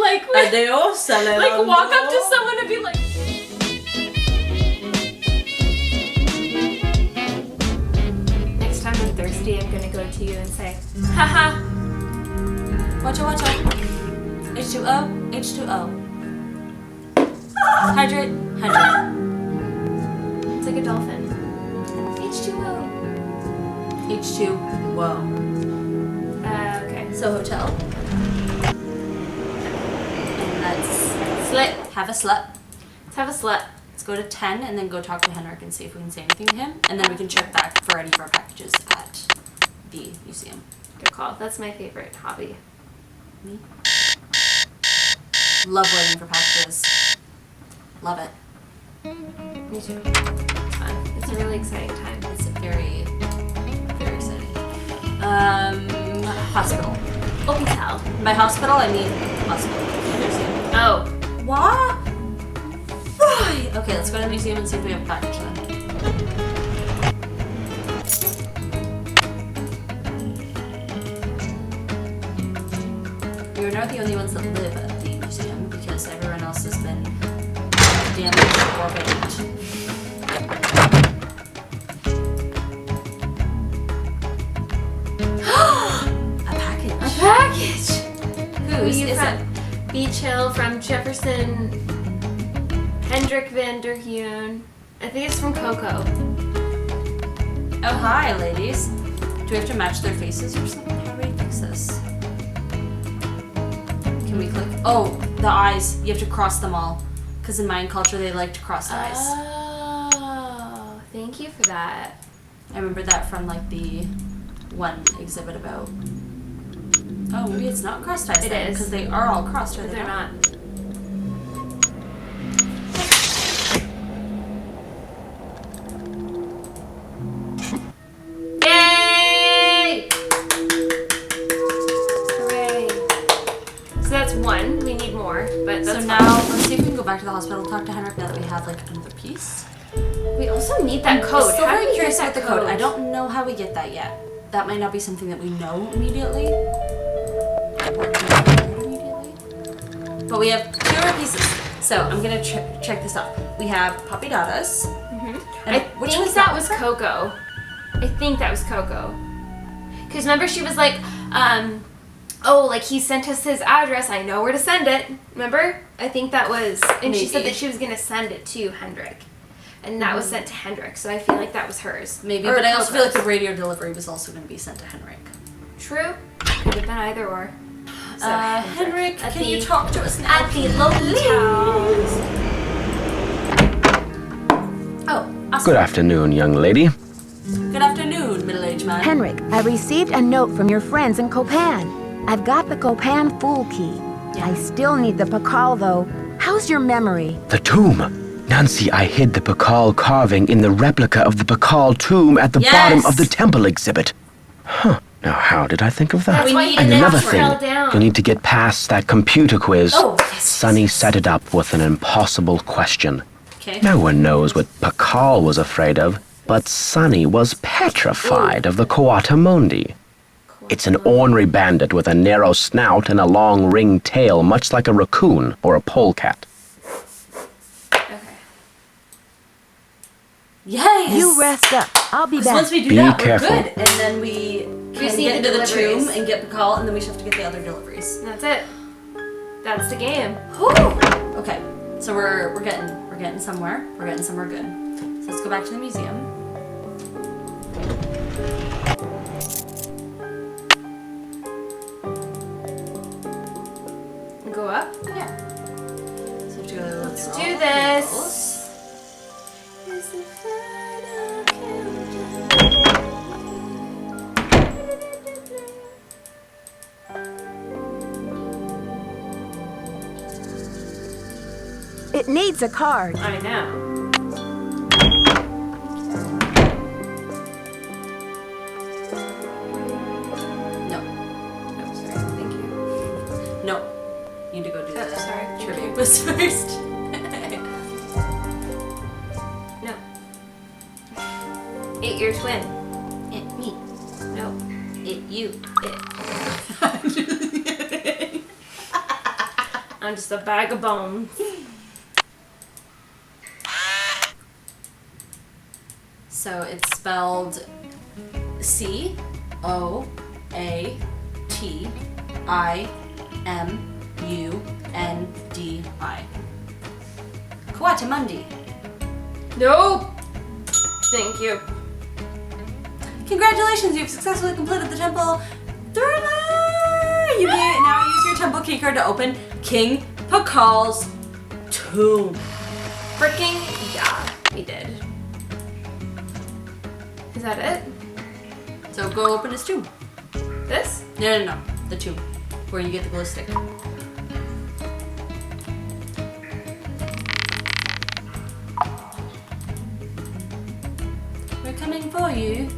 like, Adios, like walk up to someone and be like. Next time I'm thirsty, I'm gonna go to you and say, haha. Watch out. H2O, H2O. Hydrate. It's like a dolphin. H2O. H2, whoa. Okay. So hotel. And let's have a slut. Let's have a slut. Let's go to 10 and then go talk to Henrik and see if we can say anything to him. And then we can check back for any of our packages at the museum. Good call. That's my favorite hobby. Me? Love waiting for packages. Love it. Me too. It's fun. It's a really exciting time. It's very, very exciting. Hospital. Hospital. By hospital, I mean hospital. Museum. Oh. What? Why? Okay, let's go to the museum and see if we have a package then. We're not the only ones that live at the museum because everyone else has been damaged or banned. A package! Who's Who is it? Beach Hill from Jefferson Hendrik van der Heun. I think it's from Coco. Oh, hi, ladies. Do we have to match their faces or something? How do we fix this? Can we click? Oh, the eyes. You have to cross them all. Because in Mayan culture, they like to cross eyes. Oh, thank you for that. I remember that from like the one exhibit about. Oh, maybe it's not crossed eyes. It is. Because they are all crossed, But they're not. Yay! Hooray. So that's one. We need more, but that's So now, let's see if we can go back to the hospital, talk to Henrik now that we have like another piece. we also need that code. I'm still How do very we curious get about the that code. I don't know how we get that yet. That might not be something that we know immediately. But we have 2 more pieces. So I'm gonna check this out. We have Papidatas. I think that was Coco. I think that was Coco. Because remember she was like, oh, like he sent us his address. I know where to send it. Remember? I think that was, and she said that she was going to send it to Hendrik. And that was sent to Hendrik. So I feel like that was hers. Maybe, Or but I also feel like Coco's. the radio delivery was also going to be sent to Henrik. True. Could have been either or. So, Henrik, at can the- you talk to us now? At the local towns. Oh, awesome. Good afternoon, young lady. Good afternoon, middle-aged man. Henrik, I received a note from your friends in Copan. I've got the Copan Fool Key. I still need the Pakal, though. How's your memory? The tomb. Nancy, I hid the Pakal carving in the replica of the Pakal tomb at the bottom of the temple exhibit. Huh. Now, how did I think of that? That's why you And didn't another ask thing, fell down. you need to get past that computer quiz. Oh, yes. Sonny set it up with an impossible question. Okay. No one knows what Pakal was afraid of, but Sonny was petrified of the Coatamundi. It's an ornery bandit with a narrow snout and a long ringed tail, much like a raccoon or a polecat. Okay. Yes! You rest up. I'll be back. Once we do Be that, careful. we're good. And then we can see get the into the tomb deliveries. and get Pakal, and then we just have to get the other deliveries. That's it. That's the game. Whew. Okay, so we're getting somewhere. We're getting somewhere good. So let's go back to the museum. Go up. Yeah. So we have to go Let's through do all the this. tables. It needs a card. I know. No. Oh, sorry. Thank you. No. You need to go do Oh, the sorry. Thank trivia you. quiz first. No. 8 your twin. It me. No. It you. It. I'm just a bag of bones. So it's spelled Coatimundi. Coatimundi. Nope. Thank you. Congratulations, you've successfully completed the temple thriller! You may now use your temple keycard to open King Pakal's tomb. Freaking yeah, we did. Is that it? So go open his tomb. This? No. The tomb. Where you get the glow stick. We're coming for you.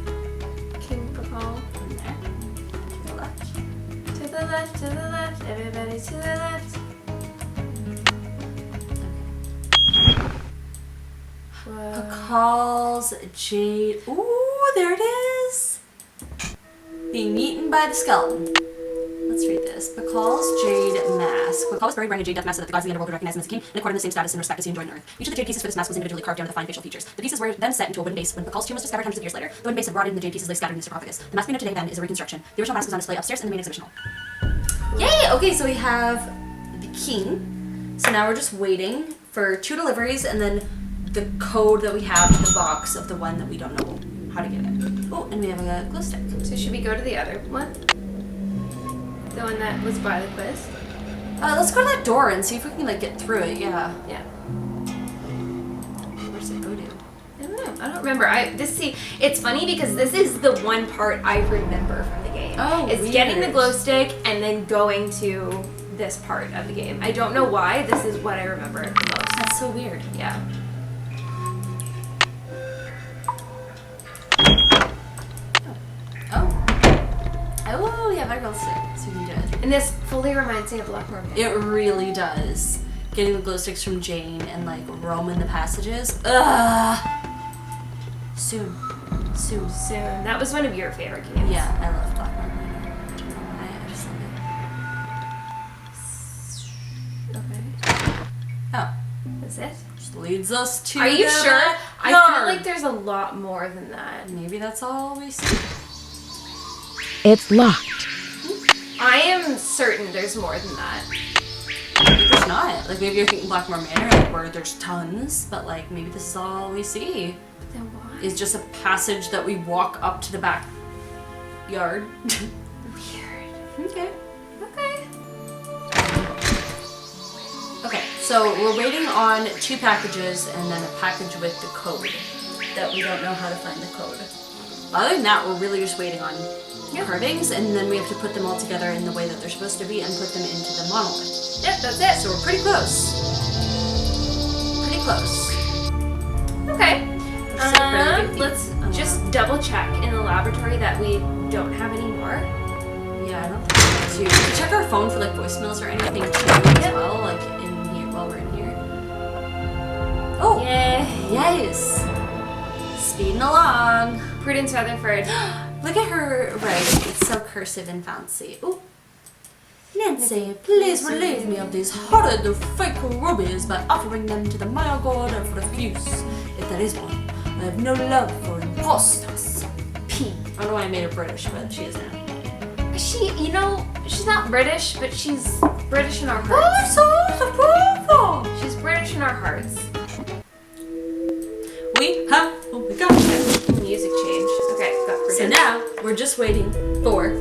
King Pakal. From there. To the left. To the left, to the left, everybody to the left. Whoa. Pakal's jade. Ooh, there it is. Being eaten by the skeleton. Let's read this. Pakal's jade mask. Pakal was buried wearing a jade death mask so that the gods of the underworld would recognize him as a king and accorded the same status and respect as he enjoyed on Earth. Each of the jade pieces for this mask was individually carved down to define facial features. The pieces were then set into a wooden base when Pakal's tomb was discovered hundreds of years later. The wooden base had rotted and the jade pieces lay scattered in the sarcophagus. The mask we know today then is a reconstruction. The original mask is on display upstairs in the main exhibition hall. Yay! Okay, so we have the king. So now we're just waiting for 2 deliveries and then the code that we have to the box of the one that we don't know how to get it. Oh, and we have a glow stick. So should we go to the other one? The one that was by the quiz? Let's go to that door and see if we can like get through it. Yeah. Yeah. Where does it go to? I don't know. I don't remember. It's funny because this is the one part I remember from the game. Oh, it's weird. getting the glow stick and then going to this part of the game. I don't know why. This is what I remember the most. That's so weird. Yeah. Oh, we have our glow stick, so we can do it. And this fully reminds me of Blackmore Manor. It really does. Getting the glow sticks from Jane and like roaming the passages. Ugh. Soon. Soon. That was one of your favorite games. Yeah, I love Blackmore Manor. I just love it. Okay. Oh, That's it? just leads us to. Are you the sure? I feel backyard. like there's a lot more than that. Maybe that's all we see. It's locked. I am certain there's more than that. Maybe there's not. Like maybe you're thinking Blackmore Manor, like where there's tons, but like maybe this is all we see. Then why? Is just a passage that we walk up to the backyard. Weird. Okay. Okay. Okay, so we're waiting on 2 packages and then a package with the code that we don't know how to find the code. Other than that, we're really just waiting on carvings, and then we have to put them all together in the way that they're supposed to be and put them into the monolith. Yep, that's it. So we're pretty close. Pretty close. Okay. Really Let's just double check in the laboratory that we don't have any more. Yeah, I don't think so. To check our phone for like voicemails or anything too as well, like in here while we're in here. Oh! Yay. Yes! Speeding along. Prudence Rutherford. Look at her writing. It's so cursive and fancy. Ooh. Nancy, please relieve me of these horrid fake rubies by offering them to the Maya god of refuse. If there is one, I have no love for imposters. P. I don't know why I made her British, but she is now. She's not British, but she's British in our Oh, hearts. so approval! She's British in our hearts. We have, oh my gosh. Music change. Okay, got Prudence. So now, we're just waiting for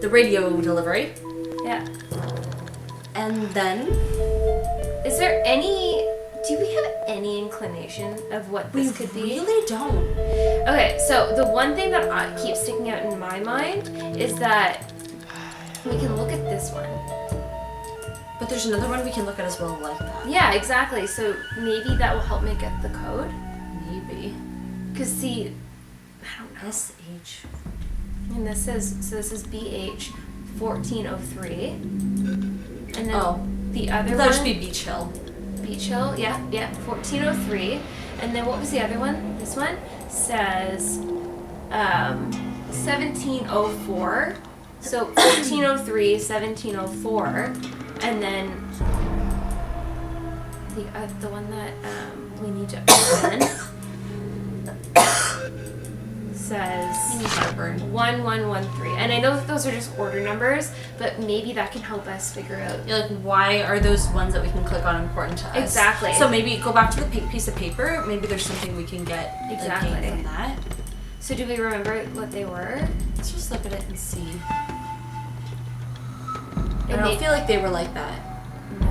the radio delivery. Yeah. And then do we have any inclination of what this could be? We really don't. Okay, so the one thing that keeps sticking out in my mind is that we can look at this one. But there's another one we can look at as well like that. Yeah, exactly. So maybe that will help me get the code. Maybe. Because see, I don't know. SH. And this is BH 1403. And then the other That one. should be Beach Hill. Beach Hill, yeah, 1403. And then what was the other one? This one says 1704. So 1403, 1704. And then the one that we need to open says 1113. And I know that those are just order numbers, but maybe that can help us figure out. You're like, why are those ones that we can click on important to us? Exactly. So maybe go back to the pink piece of paper. Maybe there's something we can get Exactly. like, from that. So do we remember what they were? Let's just look at it and see. I And don't feel like they were like that. No.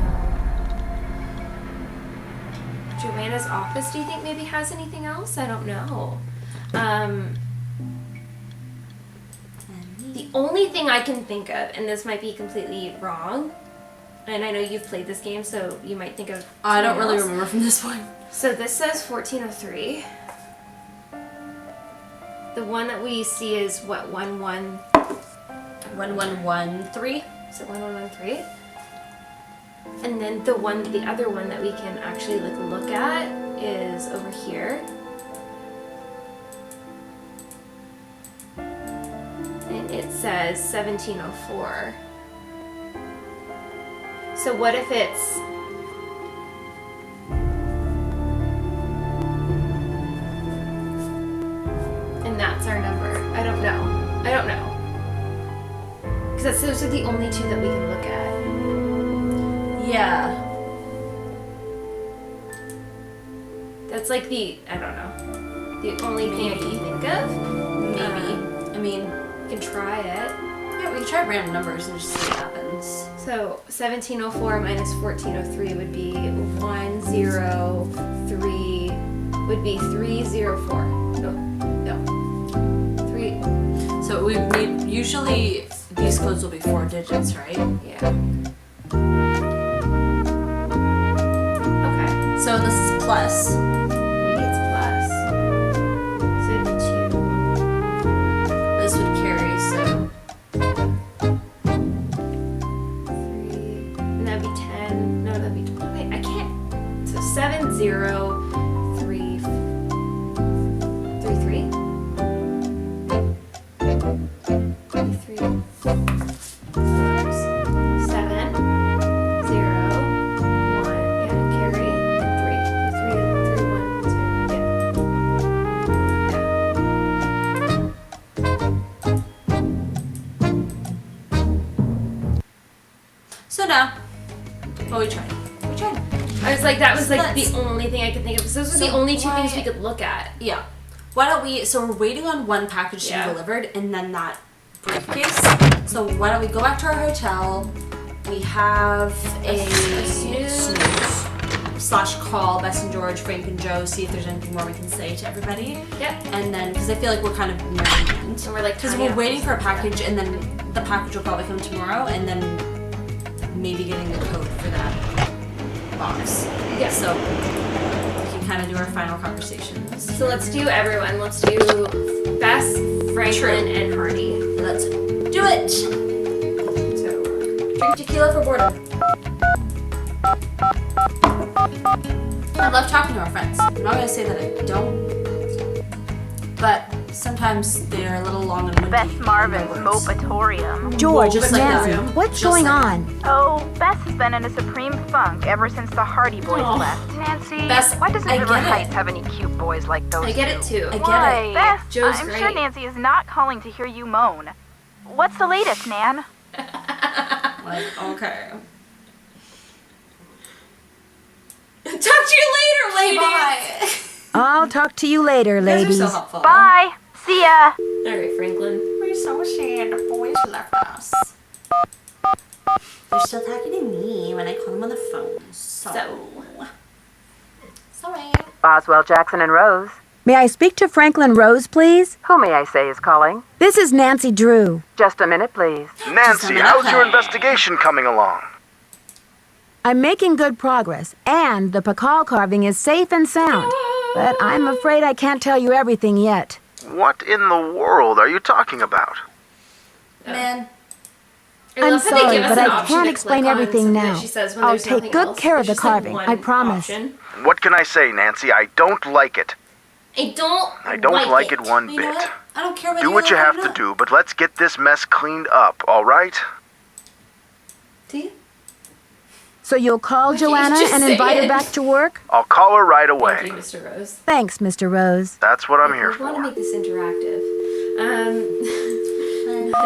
Joanna's office, do you think maybe has anything else? I don't know. The only thing I can think of, and this might be completely wrong, and I know you've played this game, so you might think of. I don't really else. remember from this one. So this says 1403. The one that we see is what, 1113. So 1113. And then the other one that we can actually look at is over here. And it says 1704. So what if it's and that's our number? I don't know. Because those are the only two that we can look at. Yeah. That's like the only thing I can think of. Maybe. I mean, We can try it. yeah, we can try random numbers and just see what happens. So 1704 minus 1403 would be 103 would be 304. No. 3. So we usually these codes will be 4 digits, right? Yeah. Okay. So this is plus. Maybe it's plus. So it'd be 2. This would carry, so 3. And that'd be 10. No, that'd be 12. Wait, I can't. So 703. 33. 33. 7 0 1. Yeah, carry 3. 3 1 0. so now. Well, we tried. I was like, that was like Let's- the only thing I could think of. So those were So the only two why- things we could look at. Yeah. Why don't we? So we're waiting on one package to Yeah. be delivered, and then that briefcase. So why don't we go back to our hotel? We have a snooze. / call Bess and George, Frank and Joe, see if there's anything more we can say to everybody. Yep. And then, because I feel like we're kind of near the end. And we're like, Because tying we're up waiting this for a stuff. package, and then the package will probably come tomorrow, and then maybe getting the code for that box. Yeah. So we can kind of do our final conversations. So let's do everyone. Let's do Bess, Franklin, and Hardy. Let's do it. So Drink tequila for boredom. I love talking to our friends. I'm not gonna say that I don't, but sometimes they're a little long and winded. Bess Marvin's in their words. Mopatorium. George, just like Nancy, that. what's Just going like on? Oh, Bess has been in a supreme funk ever since the Hardy Boys Aw. left. Nancy, Bess, why doesn't I River get it. Heights have any cute boys like those I get it two? too. I get Why? it. Bess, Joe's I'm sure great. Nancy is not calling to hear you moan. What's the latest, Nan? Like, okay. Talk to you later, ladies. Bye. I'll talk to you later, You guys are ladies. so helpful. Bye. See ya. All right, Franklin. We're so sad the boys left us. They're still talking to me when I call them on the phone. Sorry. Boswell, Jackson, and Rose. May I speak to Franklin Rose, please? Who may I say is calling? This is Nancy Drew. Just a minute, please. Nancy, how's your investigation coming along? I'm making good progress, and the Pakal carving is safe and sound. But I'm afraid I can't tell you everything yet. What in the world are you talking about? Man, I I'm love how they sorry, give us but an I option can't to explain click on everything something that now. she says when I'll there's take nothing good else. care of There's the just, like, carving, one I promise. option. What can I say, Nancy? I don't like it. I don't like it one you know bit. what? I don't care whether Do what you have to do, but let's get this mess cleaned up, all right? See? So you'll call Why can't you Joanna just and say invite her it? back to work? I'll call her right Thank away. you, Mr. Rose. Thanks, Mr. Rose. That's what I'm here We want to for. make this interactive.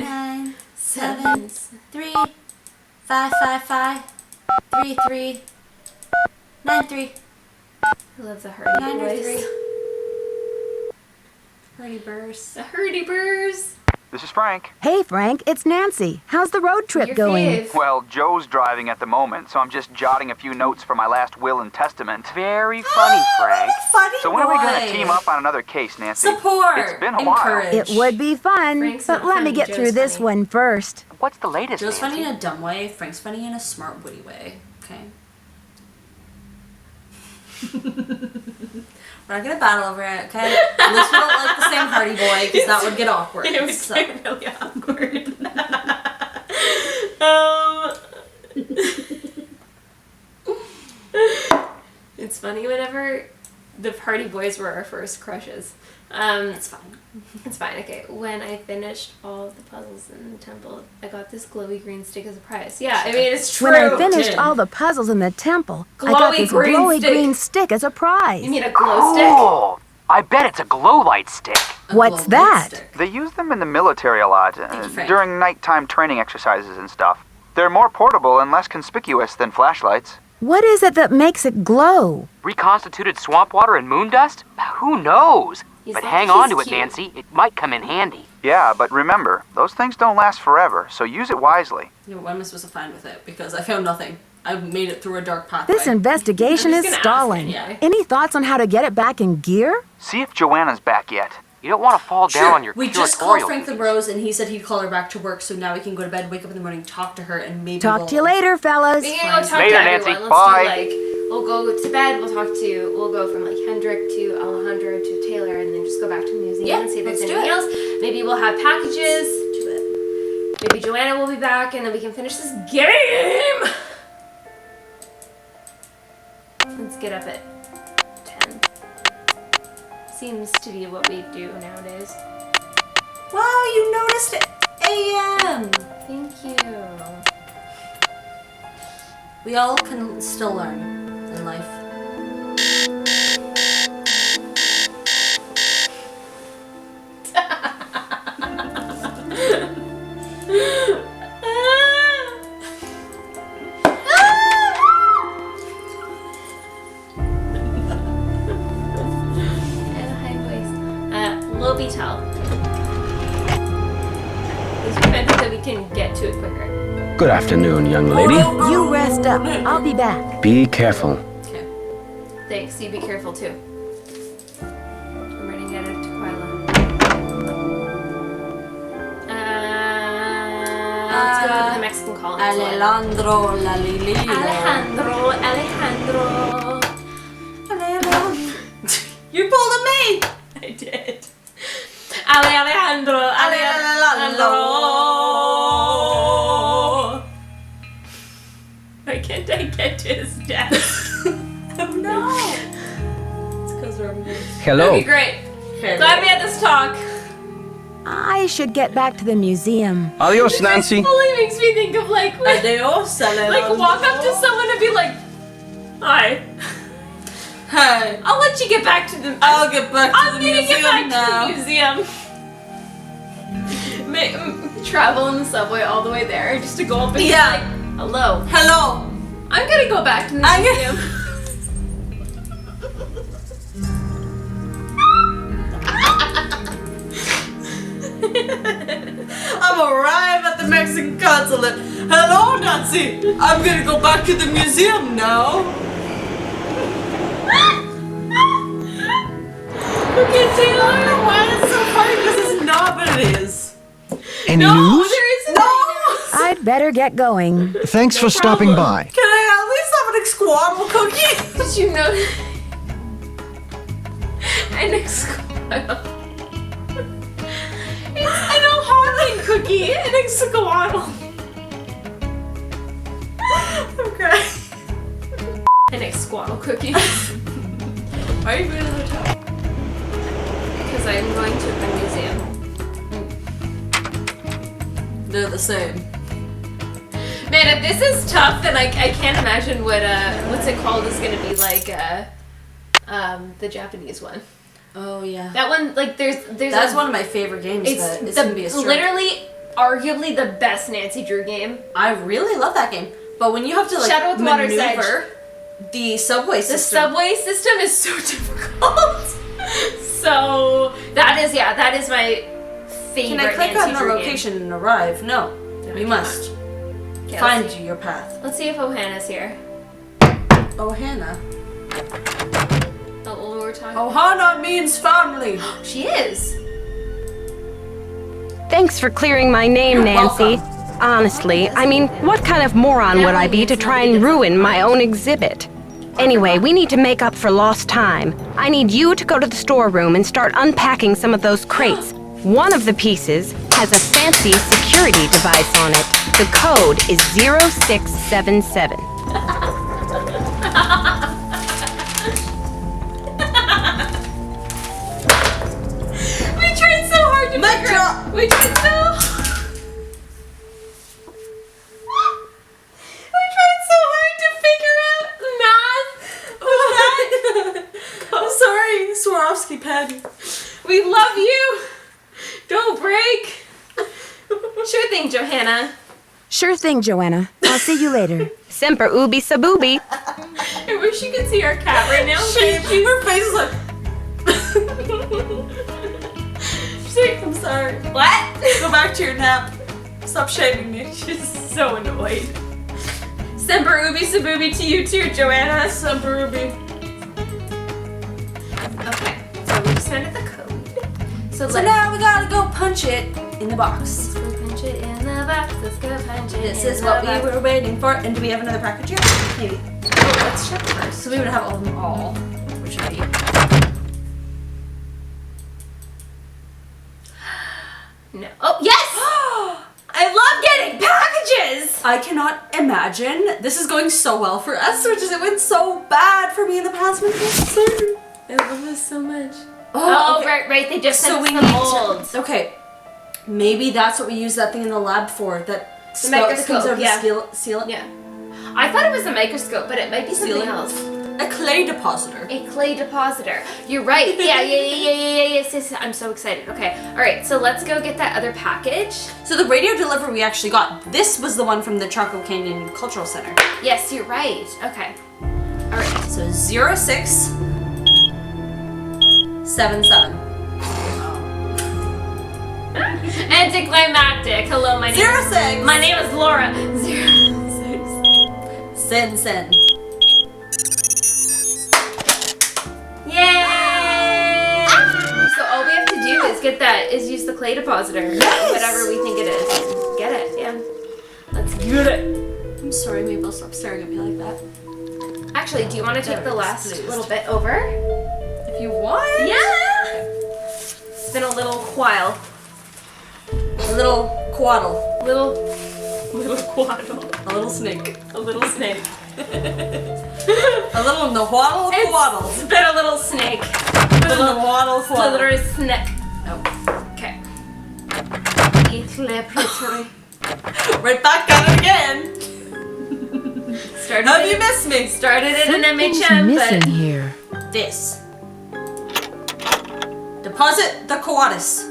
9, 7, 3, 5, 5, 5, 3, 3, 9, 3. I love the Hardy 9 or voice. 3. Pretty burst. The Hardy Burrs. This is Frank. Hey, Frank, it's Nancy. How's the road trip Your going? fave. Well, Joe's driving at the moment, so I'm just jotting a few notes for my last will and testament. Very funny, Frank. Funny So when are we going boy. to team up on another case, Nancy? Support. It's been a Encourage. while. It would be fun, Frank's but not let me funny, get Joe's through this funny. one first. What's the latest, Joe's Nancy? funny in a dumb way. Frank's funny in a smart, witty way. Okay. We're not gonna battle over it, okay? At least we don't like the same Hardy boy, because that would get awkward. It would so. get really awkward. It's funny whenever the Hardy Boys were our first crushes. It's fine. It's fine, okay. When I finished all of the puzzles in the temple, I got this glowy green stick as a prize. Yeah, I mean, it's true. When I finished Tim. all the puzzles in the temple, I got Glowy this green glowy stick. green stick as a prize. You mean a glow stick? Oh, I bet it's a glow light stick. A What's glow that? stick. They use them in the military a lot, you, Frank. during nighttime training exercises and stuff. They're more portable and less conspicuous than flashlights. What is it that makes it glow? Reconstituted swamp water and moon dust? Who knows? He's But like, hang he's on to it, cute. Nancy. It might come in handy. Yeah, but remember, those things don't last forever, so use it wisely. Yeah, what am I supposed to find with it? Because I found nothing. I made it through a dark pathway. This investigation I'm is just gonna ask stalling. anyway. Any thoughts on how to get it back in gear? See if Joanna's back yet. You don't want to fall down on your We just called curatorial Frank the duties. Rose, and he said he'd call her back to work, so now we can go to bed, wake up in the morning, talk to her, and maybe Talk to you later, fellas. We can go talk Later, to Nancy. everyone. Bye. Let's do we'll go to bed, we'll go from like Hendrik to Alejandro to Taylor, and then just go back to the museum Yeah, and see if there's let's do anything it. else. Maybe we'll have packages. Maybe Joanna will be back, and then we can finish this game. Let's get up at 10. Seems to be what we do nowadays. Wow, you noticed it! AM! Thank you. We all can still learn in life. Lobitel. There's a method that we can get to it quicker. Good afternoon, young lady. You rest up. I'll be back. Be careful. Okay. Thanks, you be careful too. I'm running out of tequila. Let's go to the Mexican colony. Alejandro Lalililo. Alejandro. You pulled a me! I did. Alejandro. Why can't I get to his desk? Oh no! It's because we're moving. Hello. Okay, great. Glad we had this talk. I should get back to the museum. Adios, Nancy. Fully makes me think of like Adios, Alejandro. walk up to someone and be like, "Hi, Hey, I'll let you get back to the. I'll get back to I'm the gonna museum get back now. to the museum. Travel in the subway all the way there just to go up and be Yeah. like, hello. Hello! I'm gonna go back to the I- museum. I'm arrived at the Mexican consulate. Hello, Nancy! I'm gonna go back to the museum now. Okay, Taylor, I don't know why it's so funny because it's not what it is. Any No, news? there isn't. No! I'd better get going. Thanks for stopping by. Can I at least have an exquadral cookie? Did you know? An exquadro. It's an Ohio cookie, an exquadro. Okay. An exquadro cookie. Why are you going to the hotel? Because I'm going to the museum. They're the same. Man, if this is tough, then I can't imagine what what's it called is gonna be like the Japanese one. Oh yeah. That one, like That's one of my favorite games. It's gonna be a struggle. literally, arguably the best Nancy Drew game. I really love that game, but when you have to like Shadow at the Water's maneuver the subway system. The subway system is so difficult. So that is my favorite. Can I click Nancy on the Drew location and arrive? No, we must Okay, find your path. Let's see if Ohana's here. Ohana. Oh, we're talking. Ohana means family. She is. Thanks for clearing my name, Nancy. Honestly, I mean, what kind of moron would I be to try and ruin my own exhibit? Anyway, we need to make up for lost time. I need you to go to the storeroom and start unpacking some of those crates. One of the pieces has a fancy security device on it. The code is 0677. We tried so hard to figure out. We tried so. We tried so hard to figure out math. I'm sorry, Swarovski pen. We love you. Don't break. Sure thing, Johanna. Sure thing, Joanna. I'll see you later. Semper ubi sabooby. I wish you could see our cat right now. Her face is like. She's like, I'm sorry. What? Go back to your nap. Stop shaming me. She's so annoyed. Semper ubi sabooby to you too, Joanna. Semper ubi. Okay, so we just found the code. So now we gotta go punch it in the box. Let's go punch it in the box. Let's go punch it. This is what we were waiting for. And do we have another package here? Maybe. Oh, let's check first. So we would have all of them all, which would be. No. Oh, yes! I love getting packages! I cannot imagine. This is going so well for us, which is it went so bad for me in the past. I love this so much. Oh, okay. right. They just so sent we some need molds. Okay, maybe that's what we use that thing in the lab for. That The microscope, comes out yeah. of the seal. Yeah. I thought it was a microscope, but it might be something else. A clay depositor. A clay depositor. You're right. Yes. I'm so excited. Okay. All right. So let's go get that other package. So the radio delivery we actually got. This was the one from the Charco Canyon Cultural Center. Yes, you're right. Okay. All right. So 0677. Anticlimactic. Hello, my name. 06. My name is Laura. 06. Sen. Yay! So all we have to do is use the clay depositor, whatever we think it is, and get it. Yeah. Let's get it. I'm sorry, Mabel. Stop staring at me like that. Actually, do you want to take the last little bit over? If you want. Yeah. It's been a little while. A little quaddle. Little quaddle. A little snake. A little snake. A little nahuatl quaddle. It's been a little snake. A little nahuatl quaddle. Slither snake. Oh. Okay. Right back at it again. Started Have you missed me? Started in an Something's MHM, missing but here. This. Deposit the coatis.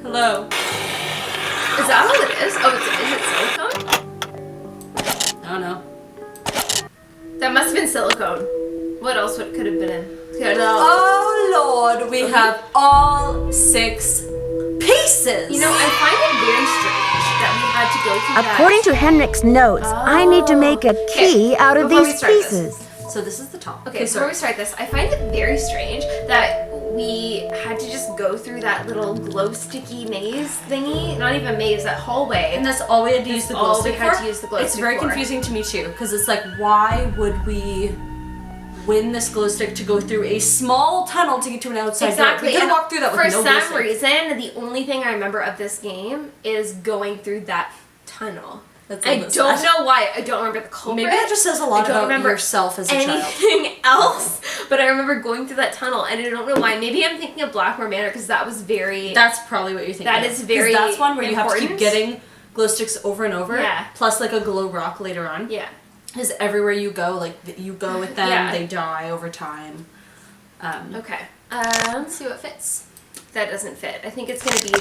Hello. is that all it is? Oh, is it silicone? I don't know. That must have been silicone. What else could have been in? Oh Lord, we have all 6 pieces. You know, I find it very strange that we had to go through According to Henrik's notes, I need to make a key out of Before we these start this. pieces. So this is the top. Okay, before we start this, I find it very strange that we had to just go through that little glow sticky maze thingy. Not even maze, that hallway. And that's all we had to use the glow stick for? It's very confusing to me too, because it's like, why would we win this glow stick to go through a small tunnel to get to an outside Exactly. door? We could have walked through that with no glow For stick. some reason, the only thing I remember of this game is going through that tunnel. That's I don't know why. I don't remember the culprit. Maybe that just says a lot about yourself as a child. Anything else, but I remember going through that tunnel, and I don't know why. Maybe I'm thinking of Blackmore Manor because that was very. That's probably what you're thinking. That is very. That's one where you have to important. keep getting glow sticks over and over. Yeah. Plus like a glow rock later on. Yeah. Because everywhere you go, like you go with them, Yeah. they die over time. Okay. Let's see what fits. That doesn't fit. I think it's gonna be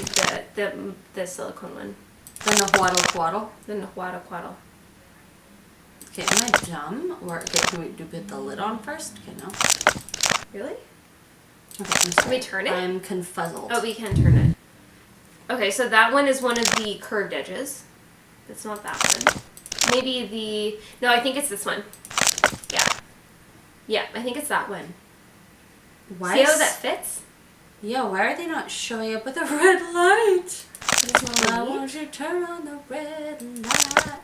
the silicone one. The Nahuatl. The Nahuatl. Okay, am I dumb? Or okay, can we put the lid on first? Okay, no. Really? Okay, I'm sorry. Can we turn it? I'm confuzzled. Oh, we can turn it. Okay, so that one is one of the curved edges. That's not that one. Maybe no, I think it's this one. Yeah. Yeah, I think it's that one. Why See how that fits? Yeah, why are they not showing up with a red light? Why Neat. won't you turn on the red light?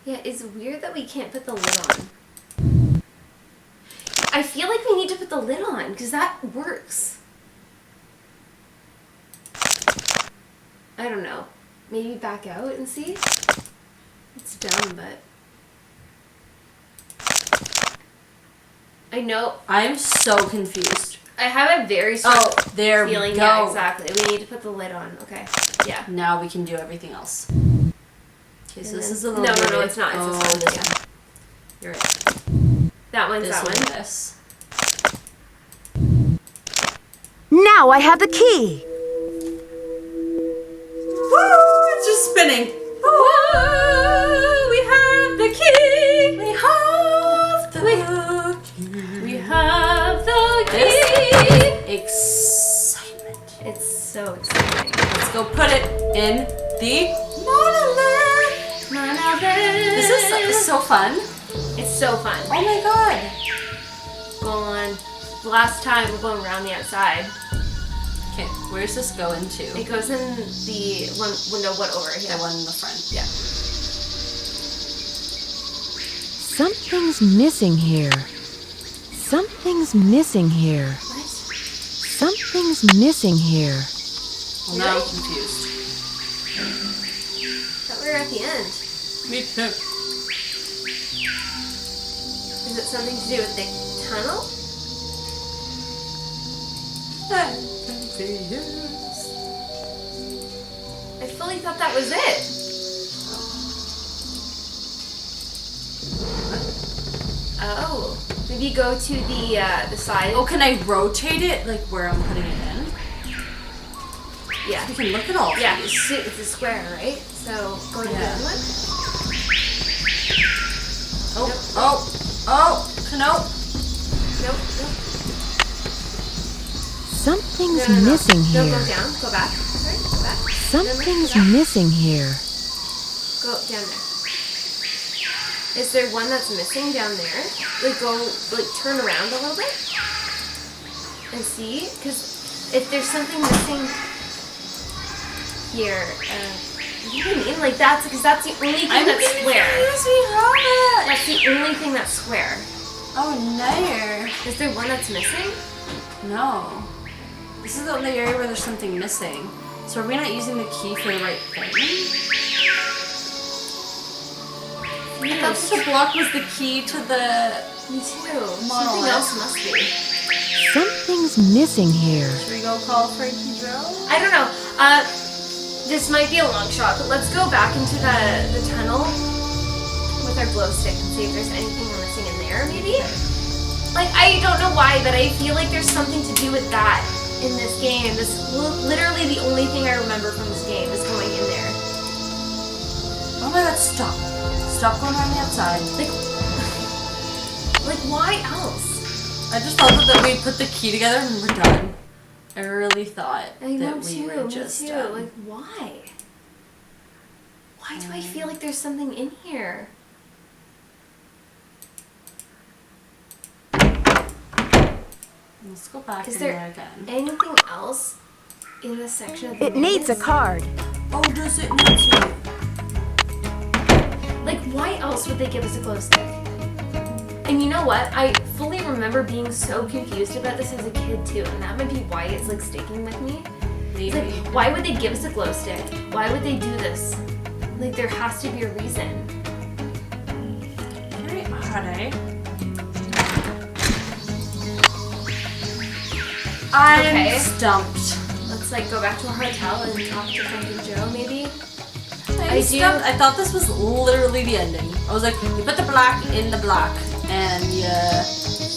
Yeah, it's weird that we can't put the lid on. I feel like we need to put the lid on because that works. I don't know. Maybe back out and see? It's dumb, but... I know. I'm so confused. I have a very strong there feeling. we go. Yeah, exactly. We need to put the lid on. Okay. Yeah. Now we can do everything else. Okay, so this is a little No, weird. it's not. It's oh, this one. this Yeah. one. You're right. That one's This that one. one. This. Now I have the key. Woo! It's just spinning. Whoa, we have the key. We have the key. We have the key. Excitement. It's so exciting. Let's go put it in the monolith. This is so fun. It's so fun. Oh my god. Going. Last time we're going around the outside. Okay, where's this go into? It goes in the one window. What over here? The one in the front. Yeah. Something's missing here. Something's missing here. What? Something's missing here. Well, now I'm confused. Thought we were at the end. Me too. Is it something to do with the tunnel? I'm confused. I fully thought that was it. Oh, maybe go to the side. Oh, can I rotate it like where I'm putting it in? Yeah. We can look at all Yeah, these. it's a square, right? So go to the Yeah. other one. Oh, Nope. oh, nope. Nope. Something's No. missing No, here. go down. Go back. Sorry, go back. Something's Go back. missing here. Go down there. Is there one that's missing down there? Like turn around a little bit and see, because if there's something missing here, you know what I mean? Like that's because that's the only thing that's square. That's the only thing that's square. Oh no. Is there one that's missing? No. This is the only area where there's something missing. So are we not using the key for the right thing? I thought the block was the key to the... Me too. Something monolith. else must be. Something's missing here. Should we go call Frankie Joe? I don't know. This might be a long shot, but let's go back into the tunnel with our glow stick and see if there's anything we're missing in there, maybe? Like, I don't know why, but I feel like there's something to do with that in this game. This is literally the only thing I remember from this game is going in there. Oh my god, stop. Stop going around the outside. Like why else? I just thought that we put the key together and we're done. I really thought I know that we too, were me just too. done. Like why? Why do I feel like there's something in here? Let's go back Is in there there again. anything else in this section of the It needs a maze? card. Oh, does it need to? Like, why else would they give us a glow stick? And you know what? I fully remember being so confused about this as a kid too, and that might be why it's like sticking with me. It's Maybe. like, why would they give us a glow stick? Why would they do this? Like, Like, there has to be a reason. Very odd, eh? I'm stumped. Let's like go back to our hotel and talk to Frank and Joe, maybe. I'm stumped. I thought this was literally the ending. I was like, you put the black in the black, and you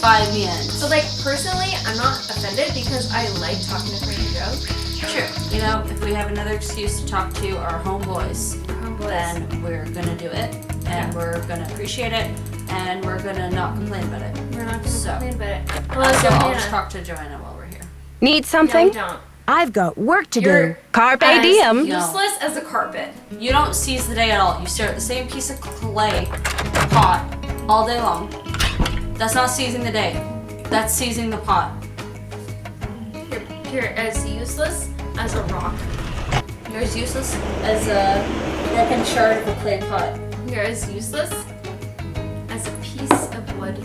find the end. So like personally, I'm not offended because I like talking to Frank and Joe. True. You know, if we have another excuse to talk to our homeboys, then we're gonna do it, and we're gonna appreciate it, and we're gonna not complain about it. We're not gonna complain about it. So I'll just talk to Joanna while we're here. Need something? No, you don't. I've got work to do. Carpe diem. Useless as a carpet. You don't seize the day at all. You stare at the same piece of clay pot all day long. That's not seizing the day. That's seizing the pot. You're as useless as a rock. You're as useless as a broken shard of a clay pot. You're as useless as a piece of wood.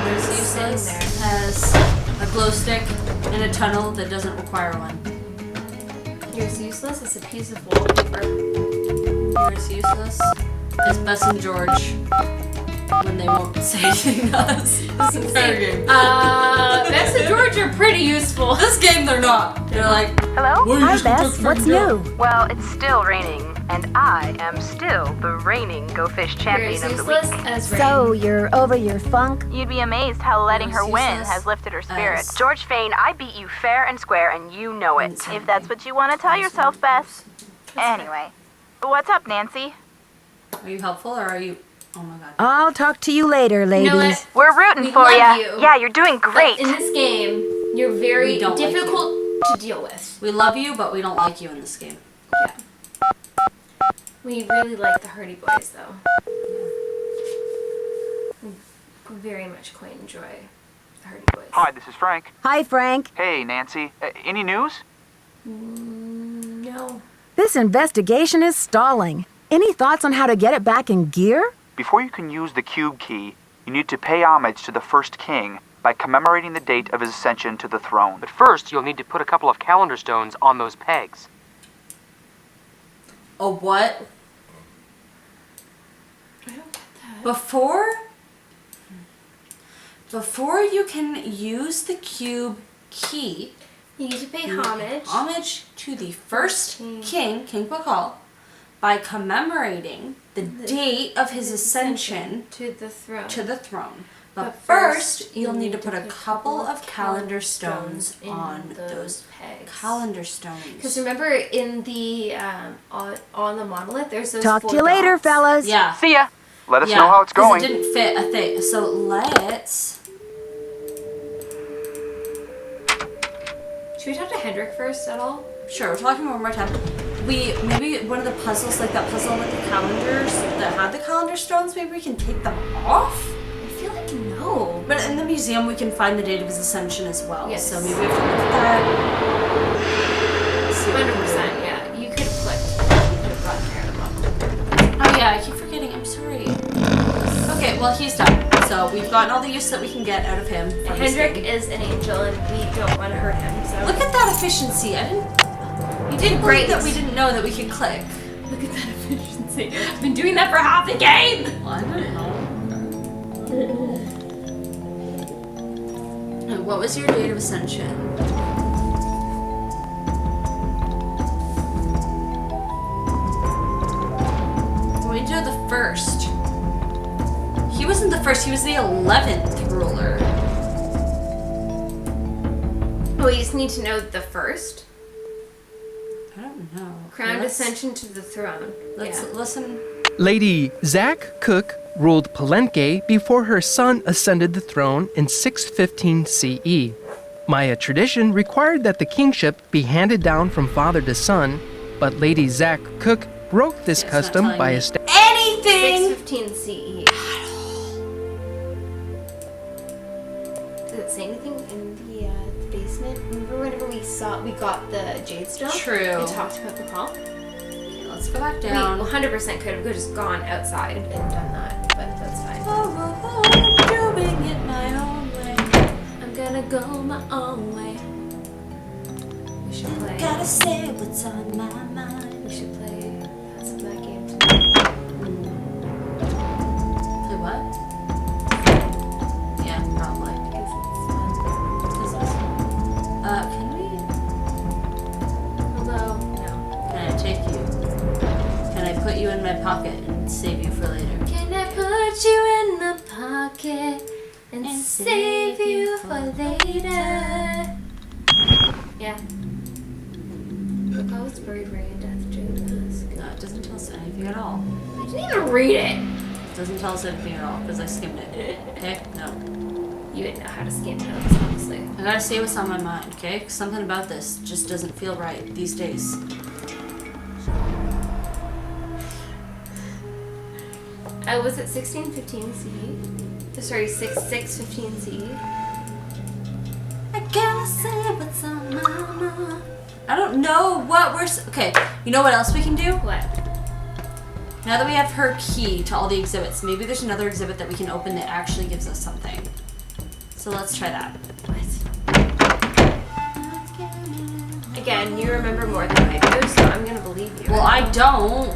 You're as useless as a glow stick in a tunnel that doesn't require one. You're as useless as a piece of wallpaper. You're as useless as Bess and George when they won't say anything to us. This entire game. Bess and George are pretty useful. This game they're not. They're like, hello? Hi, Bess. What's new? Well, it's still raining, and I am still the reigning Go Fish champion of the week. So, you're over your funk? You'd be amazed how letting her win has lifted her spirits. George Fane, I beat you fair and square, and you know it. If that's what you want to tell yourself, Bess. Anyway, what's up, Nancy? Are you helpful or are you... Oh my god. I'll talk to you later, ladies. You know what? We're rooting for you. Yeah, you're doing great. But in this game, you're very difficult to deal with. We love you, but we don't like you in this game. Yeah. We really like the Hardy Boys, though. We very much quite enjoy the Hardy Boys. Hi, this is Frank. Hi, Frank. Hey, Nancy. Any news? No. This investigation is stalling. Any thoughts on how to get it back in gear? Before you can use the cube key, you need to pay homage to the first king by commemorating the date of his ascension to the throne. But first, you'll need to put a couple of calendar stones on those pegs. A what? I don't get that. Before you can use the cube key, you need to pay homage to the first king, King Pakal, by commemorating the date of his ascension to the throne. But first, you'll need to put a couple of calendar stones on those pegs. Calendar stones. Because remember, in the on the monolith, there's those Talk 4 to you later, dots. fellas. Yeah. See ya. Let us know how it's going. It didn't fit a thing. So let's... Should we talk to Hendrik first at all? Sure, we're talking one more time. Maybe one of the puzzles, like that puzzle with the calendars that had the calendar stones, maybe we can take them off? I feel like no. But in the museum, we can find the date of his ascension as well. Yes. So maybe we have to look at that. 100%, yeah. You could have clicked. You could have gotten there in a month. Oh yeah, I keep forgetting. I'm sorry. Okay, well he's done. So we've gotten all the use that we can get out of him. Hendrik is an angel, and we don't want to hurt him. So look at that efficiency. You did great that we didn't know that we could click. Look at that efficiency. I've been doing that for half the game. Well, I don't know. And what was your date of ascension? We do the first. He wasn't the first, he was the 11th ruler. Oh, we just need to know the first? I don't know. Crowned ascension to the throne. Let's listen. Lady Zach Cook ruled Palenque before her son ascended the throne in 615 CE. Maya tradition required that the kingship be handed down from father to son, but Lady Zach Cook broke this custom by establishing anything. 615 CE. Does it say anything in the basement? Remember whenever we got the jade stone? True. We talked about the call. Okay, let's go back down. We 100% could have just gone outside and done that, but that's fine. I'm doing it my own way. I'm gonna go my own way. We should play. Gotta say what's on my mind. We should play some of that game tonight. Play what? Yeah, probably. Because it's fun. Can we? Hello? No. Can I take you? Can I put you in my pocket and save you for later? Can I put you in the pocket and save you for later? Yeah. Look, I was buried right in Death Jade Mask. No, it doesn't tell us anything at all. I didn't even read it. It doesn't tell us anything at all because I skimmed it. Okay? No. You didn't know how to scan notes, honestly. I gotta say what's on my mind, okay? 'Cause something about this just doesn't feel right these days. Was it 1615 CE? Sorry, 6615 CE? I gotta say what's on my mind. I don't know what we're... Okay, you know what else we can do? What? Now that we have her key to all the exhibits, maybe there's another exhibit that we can open that actually gives us something. So let's try that. What? Again, you remember more than I do, so I'm gonna believe you. Well, I don't,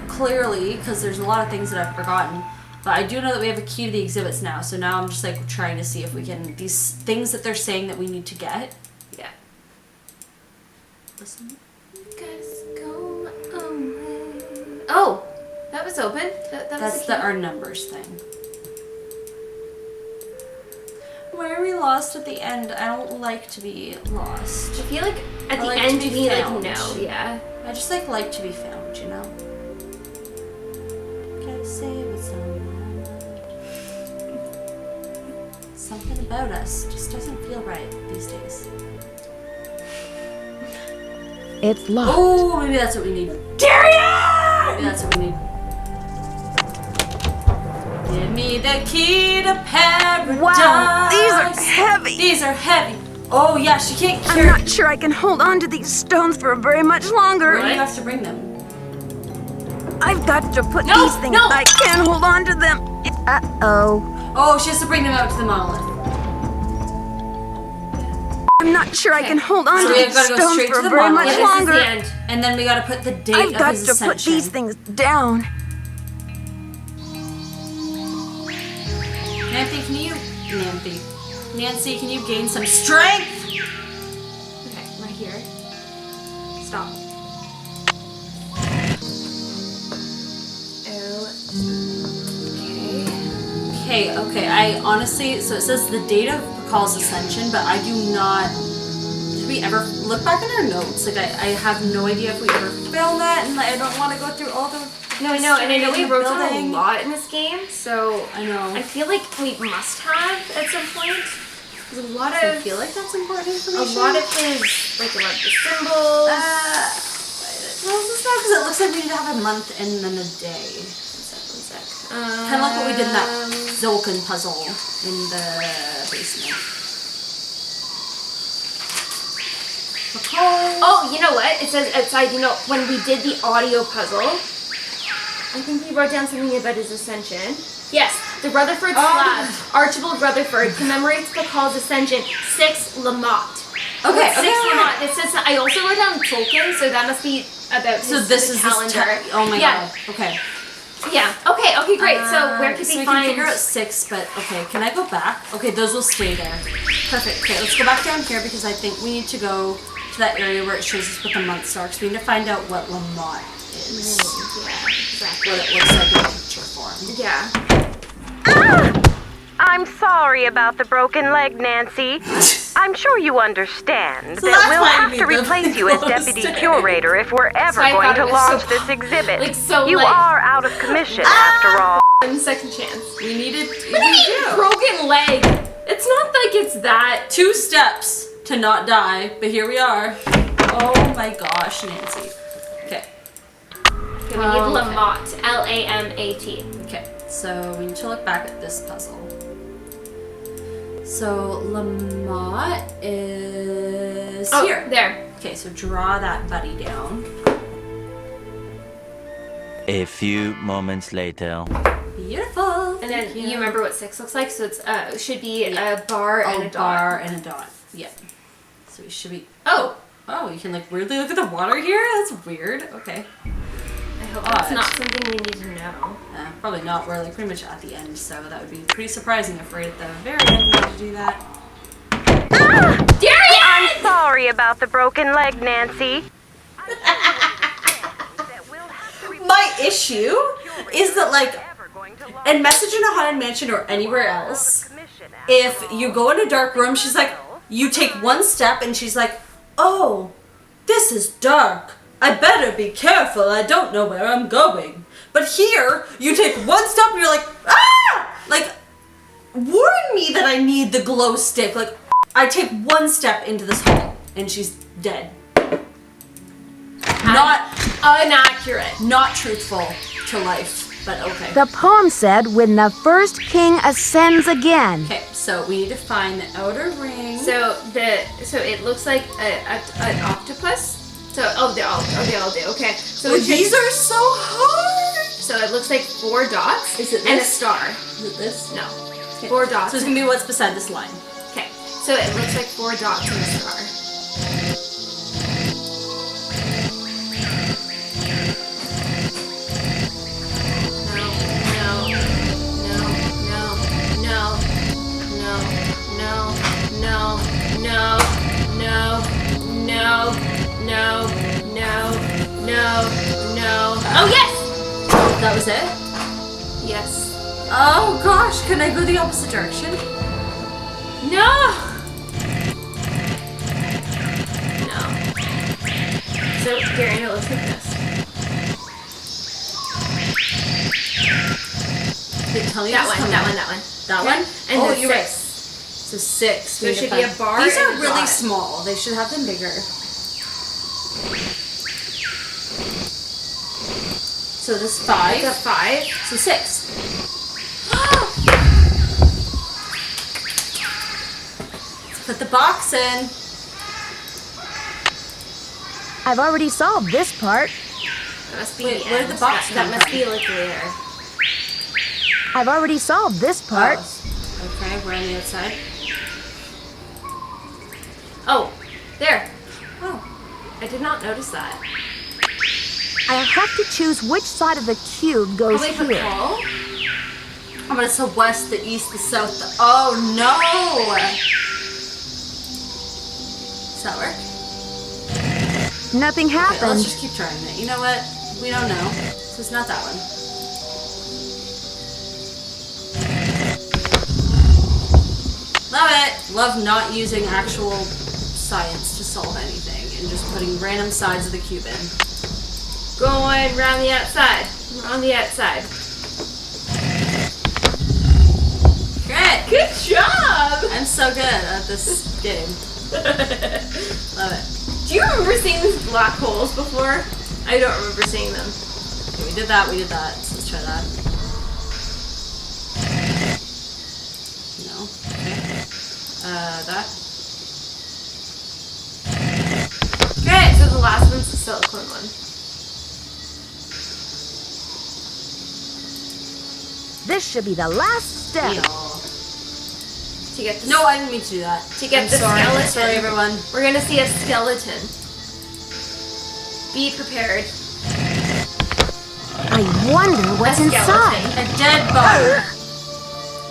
clearly, because there's a lot of things that I've forgotten. But I do know that we have a key to the exhibits now, so now I'm just like trying to see if we can, these things that they're saying that we need to get. Yeah. Listen. Guys, go away. Oh! That was open. That's our numbers thing. Why are we lost at the end? I don't like to be lost. I feel like at I the like end to you be mean like found. no, yeah. I just like to be found, you know? Gotta say what's on my mind. Something about us just doesn't feel right these days. It's locked. Oh, maybe that's what we need. Darian! Maybe that's what we need. Give me the key to paradise. Wow, these are heavy. These are heavy. Oh yeah, she can't I'm carry. not sure I can hold on to these stones for very much longer. Where do you have to bring them? I've got to put No, these things. no. I can't hold on to them. Uh-oh. Oh, she has to bring them out to the monolith. I'm not sure I can hold on So to we've these got to go stones straight to for the very monolith. much Yeah, this is longer. the end. And then we gotta put the date I've of got his to ascension. put these things down. Nancy, can you gain some strength? Okay, right here. Stop. Okay, I honestly, so it says the date of Pakal's ascension, but I do not, did we ever look back in our notes? Like, I have no idea if we ever filmed that, and I don't want to go through all the No, I know, and I know we wrote down a building. lot in this game, so I know. I feel like we must have at some point. There's a lot I of feel like that's important a information. lot of his like a lot of the symbols. Well, it's not because it looks like we need to have a month and then a day. Kind of like what we did in that Zolkin puzzle in the basement. Oh, you know what? It says outside, you know, when we did the audio puzzle, I think we wrote down something about his ascension. Yes, the Rutherford slab, Archibald Rutherford, commemorates Pakal's ascension, 6 Lamont. Okay, 6 Lamont. It says, I also wrote down Tolkien, so that must be about his So this the is calendar. this oh my Yeah. god. Okay. Yeah. Okay, great. So where could so we we find... can figure out 6, but okay, can I go back? Okay, those will stay there. Perfect. Okay, let's go back down here because I think we need to go to that area where it shows us what the months are. So we need to find out what Lamont is. Yeah, exactly. What it looks like in a picture form. Yeah. I'm sorry about the broken leg, Nancy. I'm sure you understand So that that's we'll why have you to need the replace you as deputy poster. curator if we're ever why I going thought to it was launch so this exhibit. like, so, you like- are out of commission after all. And second chance. We needed Broken leg. It's not like it's that. 2 steps to not die, but here we are. Oh my gosh, Nancy. Okay. Okay, we need Lamont. L-A-M-A-T. Okay, so we need to look back at this puzzle. So Lamont is here. There. Okay, so draw that buddy down. A few moments later. Beautiful. And then you remember what 6 looks like? So it's should be a bar and a dot. bar and a dot. Yeah. So we should be. Oh. Oh, you can like weirdly look at the water here? That's weird. Okay. I hope that's not something we need to know. Probably not. We're like pretty much at the end, so that would be pretty surprising if right at the very end we had to do that. Darius! I'm sorry about the broken leg, Nancy. My issue is that like in Message in a Haunted Mansion or anywhere else, if you go in a dark room, she's like, you take one step and she's like, oh, this is dark. I better be careful. I don't know where I'm going. But here, you take one step and you're like, ah! Like, warn me that I need the glow stick. Like, I take one step into this hole and she's dead. Not inaccurate. Not truthful to life, but okay. The poem said, when the first king ascends again. Okay, so we need to find the outer ring. So it looks like an octopus. So they all do. Okay. So these are so hard. So it looks like 4 dots. Is it and this? A star. Is it this? No. Okay. 4 dots. So it's gonna be what's beside this line. Okay. So it looks like 4 dots and a star. No. Oh, yes! That was it? Yes. Oh gosh, can I go the opposite direction? No! No. So, Gary, it looks like this. Okay, tell me that what's one. coming. That one? And oh, then you're 6. right. So 6. So it should be a bar. These are and a really dot. small. They should have them bigger. So this 5. It's a 5. So 6. Let's put the box in. I've already solved this part. That must be Wait, the where end. did the box That come must from? be like there. I've already solved this part. Oh. Okay, we're on the outside. Oh, there. Oh. I did not notice that. I'll have to choose which side of the cube goes Probably here. Paul. How about it's the west, the east, the south, the... Oh, no! Does that work? Nothing Okay, happened. let's just keep trying it. You know what? We don't know. So it's not that one. Love it! Love not using actual science to solve anything and just putting random sides of the cube in. Going around the outside. On the outside. Great! Good job! I'm so good at this game. Love it. Do you remember seeing these black holes before? I don't remember seeing them. Okay, we did that, so let's try that. No. Okay. That. Great, so the last one's the silicone one. This should be the last step. To get the No, I didn't mean to do that. To get I'm the sorry. skeleton. Sorry, everyone. We're gonna see a skeleton. Be prepared. I wonder what's A inside. skeleton. A dead body.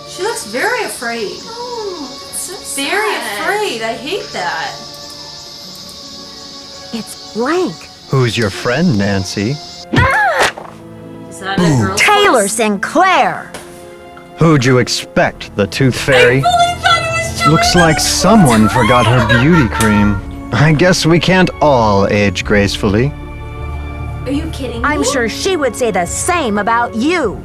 She looks very afraid. Oh, that's so Very sad. afraid. I hate that. It's blank. Who's your friend, Nancy? Is that a girl's Taylor voice? Sinclair. Who'd you expect? The Tooth Fairy? I fully thought it was Joanna. Looks like someone forgot her beauty cream. I guess we can't all age gracefully. Are you kidding me? I'm sure she would say the same about you.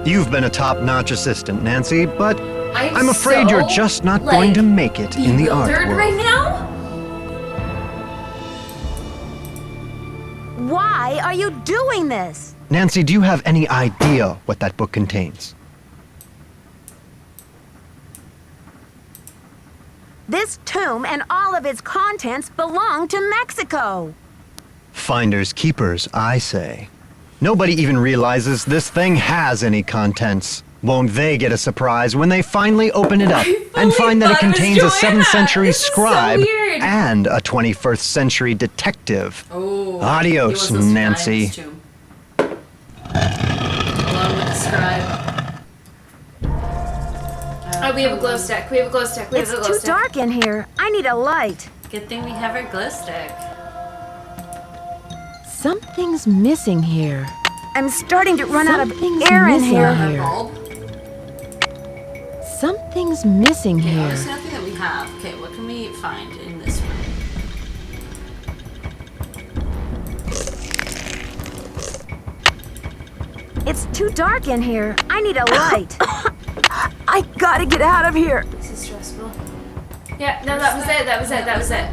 You've been a top-notch assistant, Nancy, but I'm I'm afraid so, you're just not like, going to make it in the art bewildered world. right now? Why are you doing this? Nancy, do you have any idea what that book contains? This tomb and all of its contents belong to Mexico. Finders keepers, I say. Nobody even realizes this thing has any contents. Won't they get a surprise when they finally open it up and find that it contains a 7th century scribe and a 21st century detective? Oh, adios, Nancy. Along with the scribe. Oh, we have a glow stick. We have a glow stick. We have a glow stick. It's too dark in here. I need a light. Good thing we have our glow stick. Something's missing here. I'm starting to run out of air in here. Something's missing here. There's nothing that we have. Okay, what can we find in this room? It's too dark in here. I need a light. I gotta get out of here. This is stressful. Yeah, no, that was it. That was it. That was it.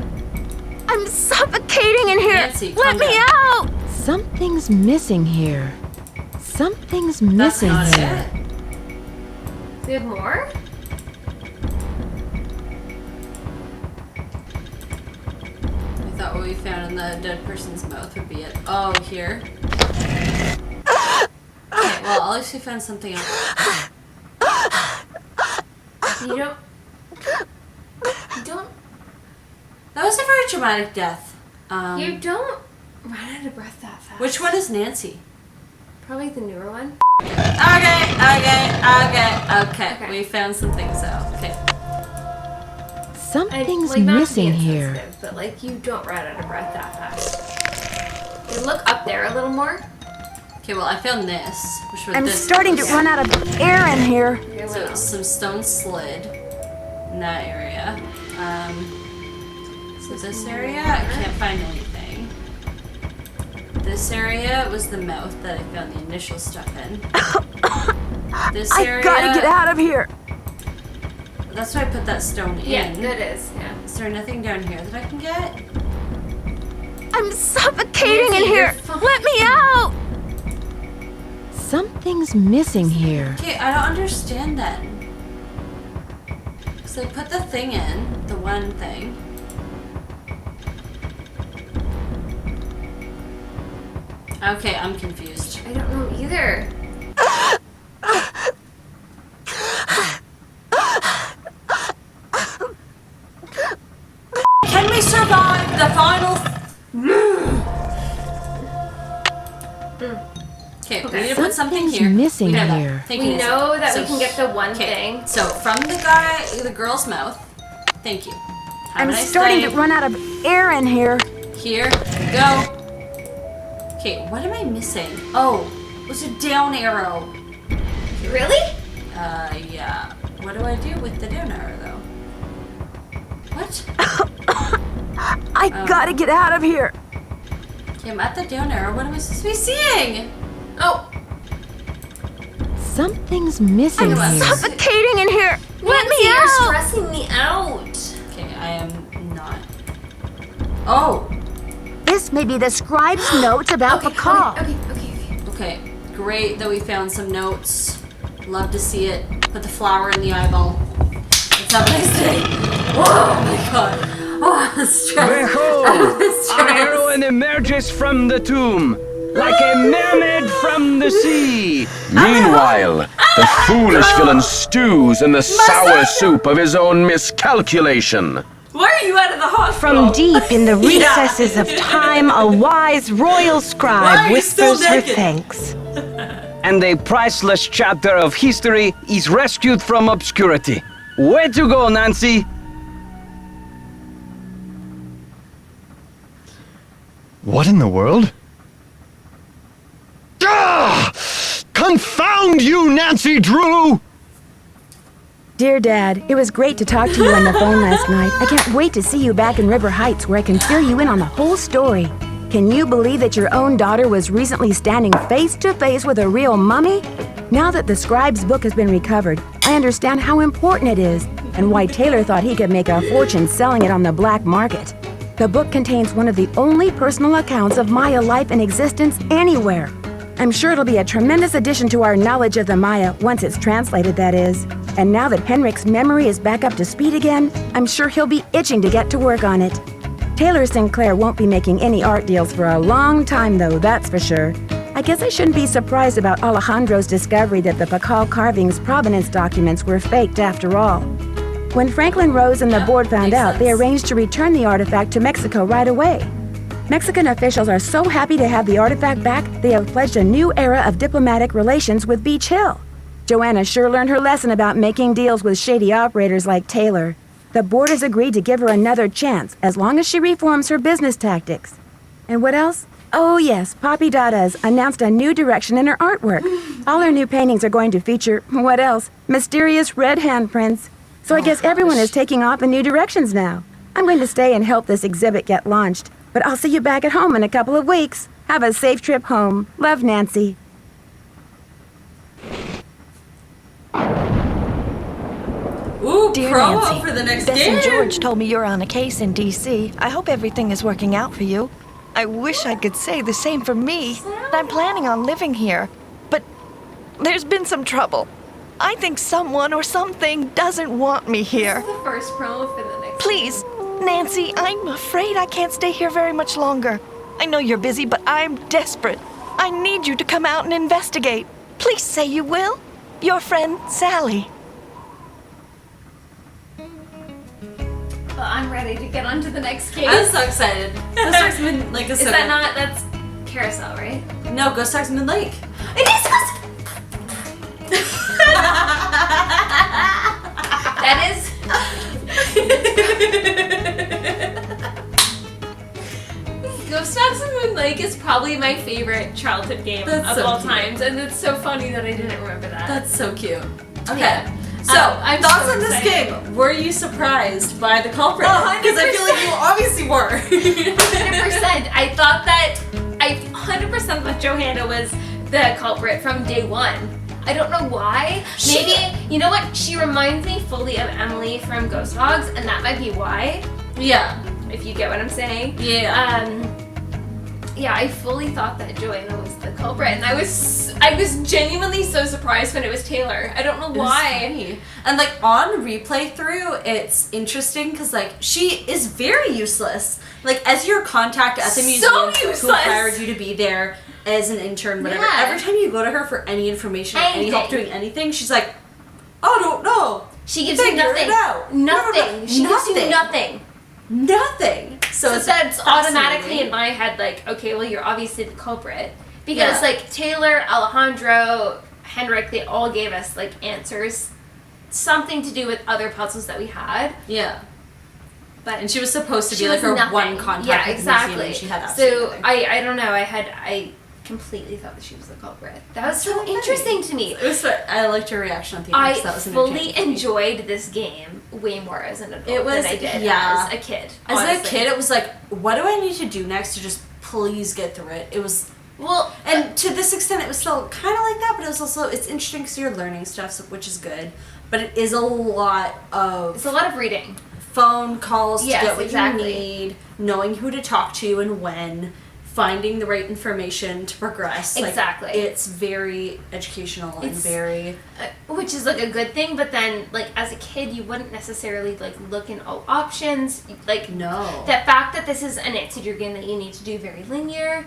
I'm suffocating in here. Nancy, let me out. Something's missing here. Something's missing here. We have more? I thought what we found in the dead person's mouth would be it. Oh, here. Okay, well, at least we found something else. You don't. That was a very dramatic death. You don't run out of breath that fast. Which one is Nancy? Probably the newer one. Okay. We found some things out. Okay. Something's like, missing here. But like, you don't run out of breath that fast. You look up there a little more. Okay, well, I found this. I'm starting to run out of air in here. So some stone slid in that area. So this area, I can't find anything. This area was the mouth that I found the initial stuff in. This area. I gotta get out of here. That's why I put that stone in. Yeah, that is. Yeah. Is there nothing down here that I can get? I'm suffocating in here. Let me out. Something's missing here. Okay, I don't understand that. So I put the thing in, the one thing. Okay, I'm confused. I don't know either. Can we survive the final? Okay, we need to put something here. Missing we know here. That. Thank We you, know that so, we can get the one thing. So from the girl's mouth. Thank you. I'm starting to run out of air in here. Here we go. Okay, what am I missing? Oh, it was a down arrow. Really? Yeah. What do I do with the down arrow, though? What? I gotta get out of here. Okay, I'm at the down arrow. What am I supposed to be seeing? Oh. Something's missing I'm here. Suffocating in here. Let me out. You're stressing me out. Okay, I am not. Oh. This may be the scribe's notes about the call. Okay, great that we found some notes. Love to see it. Put the flower in the eyeball. That's not what I say. Oh my god. Oh, the stress. Behold, a heroine emerges from the tomb, like a mermaid from the sea. Meanwhile, the foolish villain stews in the sour soup of his own miscalculation. Why are you out of the hospital? From deep in the recesses of time, a wise royal scribe whispers her thanks. And a priceless chapter of history is rescued from obscurity. Way to go, Nancy! What in the world? Ah! Confound you, Nancy Drew! Dear Dad, it was great to talk to you on the phone last night. I can't wait to see you back in River Heights where I can fill you in on the whole story. Can you believe that your own daughter was recently standing face to face with a real mummy? Now that the scribe's book has been recovered, I understand how important it is and why Taylor thought he could make a fortune selling it on the black market. The book contains one of the only personal accounts of Maya life and existence anywhere. I'm sure it'll be a tremendous addition to our knowledge of the Maya once it's translated, that is. And now that Henrik's memory is back up to speed again, I'm sure he'll be itching to get to work on it. Taylor Sinclair won't be making any art deals for a long time, though, that's for sure. I guess I shouldn't be surprised about Alejandro's discovery that the Pakal carving's provenance documents were faked after all. When Franklin Rose and the board found out, they arranged to return the artifact to Mexico right away. Mexican officials are so happy to have the artifact back, they have pledged a new era of diplomatic relations with Beach Hill. Joanna sure learned her lesson about making deals with shady operators like Taylor. The board has agreed to give her another chance, as long as she reforms her business tactics. And what else? Oh yes, Poppy Dada's announced a new direction in her artwork. All her new paintings are going to feature, what else? Mysterious red handprints. So I guess everyone is taking off in new directions now. I'm going to stay and help this exhibit get launched. But I'll see you back at home in a couple of weeks. Have a safe trip home. Love, Nancy. Ooh, Dear promo Nancy, for the next Bess game. and George told me you're on a case in D.C. I hope everything is working out for you. I wish I could say the same for me. I'm planning on living here, but there's been some trouble. I think someone or something doesn't want me here. This is the first promo for the next Please, Nancy, I'm afraid I can't stay here very much longer. I know you're busy, but I'm desperate. I need you to come out and investigate. Please say you will. Your friend, Sally. Well, I'm ready to get on to the next game. I'm so excited. Ghost Dogs Mid Lake is so Is that good. not, that's Carousel, right? No, Ghost Dogs Mid Lake. It is Ghost That is... Ghost Dogs in Moon Lake is probably my favorite childhood game of so all cute. times, and it's so funny that I didn't remember that. That's so cute. Okay. Yeah. So, I'm thoughts so on this excited. game? Were you surprised by the culprit? Because I feel like you obviously were. 100%. I thought that... I 100% thought Johanna was the culprit from day one. I don't know why. Maybe, you know what? She reminds me fully of Emily from Ghost Dogs, and that might be why. Yeah. If you get what I'm saying. Yeah. Yeah, I fully thought that Joanna was the culprit, and I was genuinely so surprised when it was Taylor. I don't know why. And like on replay through, it's interesting because like she is very useless. Like as your contact at the museum who hired you to be there as an intern, whatever. Yeah. Every time you go to her for any information, or any help Anything. doing anything, she's like, "I don't know." She gives you Figure nothing. it out. Nothing. She gives you Nothing. nothing. Nothing. So it's that's automatically fascinating. in my head like, okay, well you're obviously the culprit. Because Yeah. like Taylor, Alejandro, Henrik, they all gave us like answers. Something to do with other puzzles that we had. Yeah. But And she was supposed to she be like was her nothing. one contact Yeah, with the museum, exactly. and she had absolutely So nothing. I don't know, I completely thought that she was the culprit. That was so interesting to me. It was. I liked your reaction at the end. I 'cause that was fully entertaining. enjoyed this game way more as an adult It was, than I did yeah. as a kid. As a honestly. kid, it was like, what do I need to do next to just please get through it? It was, well, and to this extent, it was still kind of like that, but it was also, it's interesting because you're learning stuff, so, which is good, but it is a lot of... It's a lot of reading. Phone calls Yes, to get what exactly. you need, knowing who to talk to and when, finding the right information to progress. Like, Exactly. it's very educational and It's- very... Which is like a good thing, but then like as a kid you wouldn't necessarily like look in all options. Like No. the fact that this is an answer game that you need to do very linear,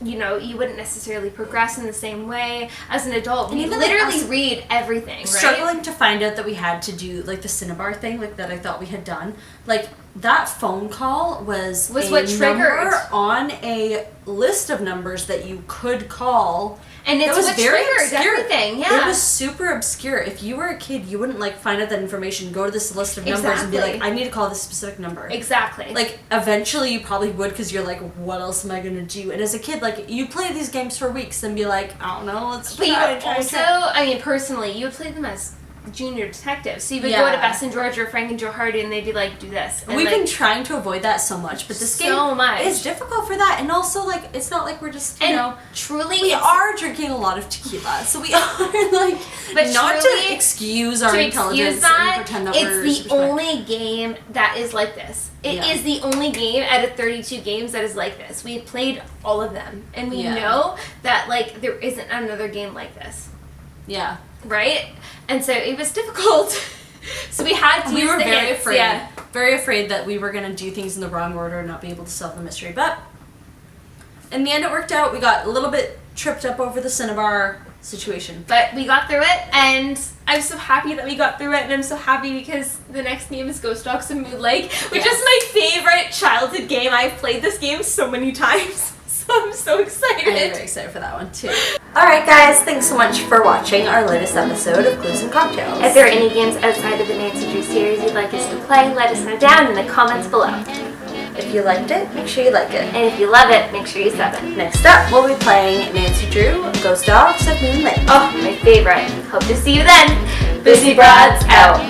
you know, you wouldn't necessarily progress in the same way. As an adult, And we even, like, literally us read everything, right? Struggling to find out that we had to do like the Cinnabar thing, like that I thought we had done. Like that phone call was a what triggered. number on a list of numbers that you could call. And it's that was what very triggered obscure. everything, yeah. It was super obscure. If you were a kid, you wouldn't like find out that information, go to this list of numbers and be like, Exactly. I need to call this specific number. Exactly. Like eventually you probably would because you're like, what else am I gonna do? And as a kid, like you play these games for weeks and be like, I don't know, let's But you try, would try, also, try. I mean, personally, you would play them as junior detectives. So you would go to Yeah. Bess and George or Frank and Joe Hardy and they'd be like, do this. And We've like, been trying to avoid that so much, but this game So much. is difficult for that. And also, like, it's not like we're just, you And know, truly, we it's- are drinking a lot of tequila, so we are like, But not truly, to excuse our to intelligence excuse that, and pretend that we're it's the super smart. only game that is like this. It is Yeah. the only game out of 32 games that is like this. We've played all of them, and we Yeah. know that like there isn't another game like this, Yeah. right? And so it was difficult. So we had to We use were the very hints, afraid. yeah. Very afraid that we were going to do things in the wrong order and not be able to solve the mystery. But In the end, it worked out. We got a little bit tripped up over the Cinnabar situation. But we got through it, and I'm so happy that we got through it, and I'm so happy because the next game is Ghost Dogs of Moon Lake, which is my favorite childhood game. I've played this game so many times, so I'm so excited. I'm very excited for that one too. Alright guys, thanks so much for watching our latest episode of Clues and Cocktails. If there are any games outside of the Nancy Drew series you'd like us to play, let us know down in the comments below. If you liked it, make sure you like it. And if you love it, make sure you sub it. Next up, we'll be playing Nancy Drew, Ghost Dogs of Moon Lake. Oh, my favorite. Hope to see you then. BOOZY BROADS out.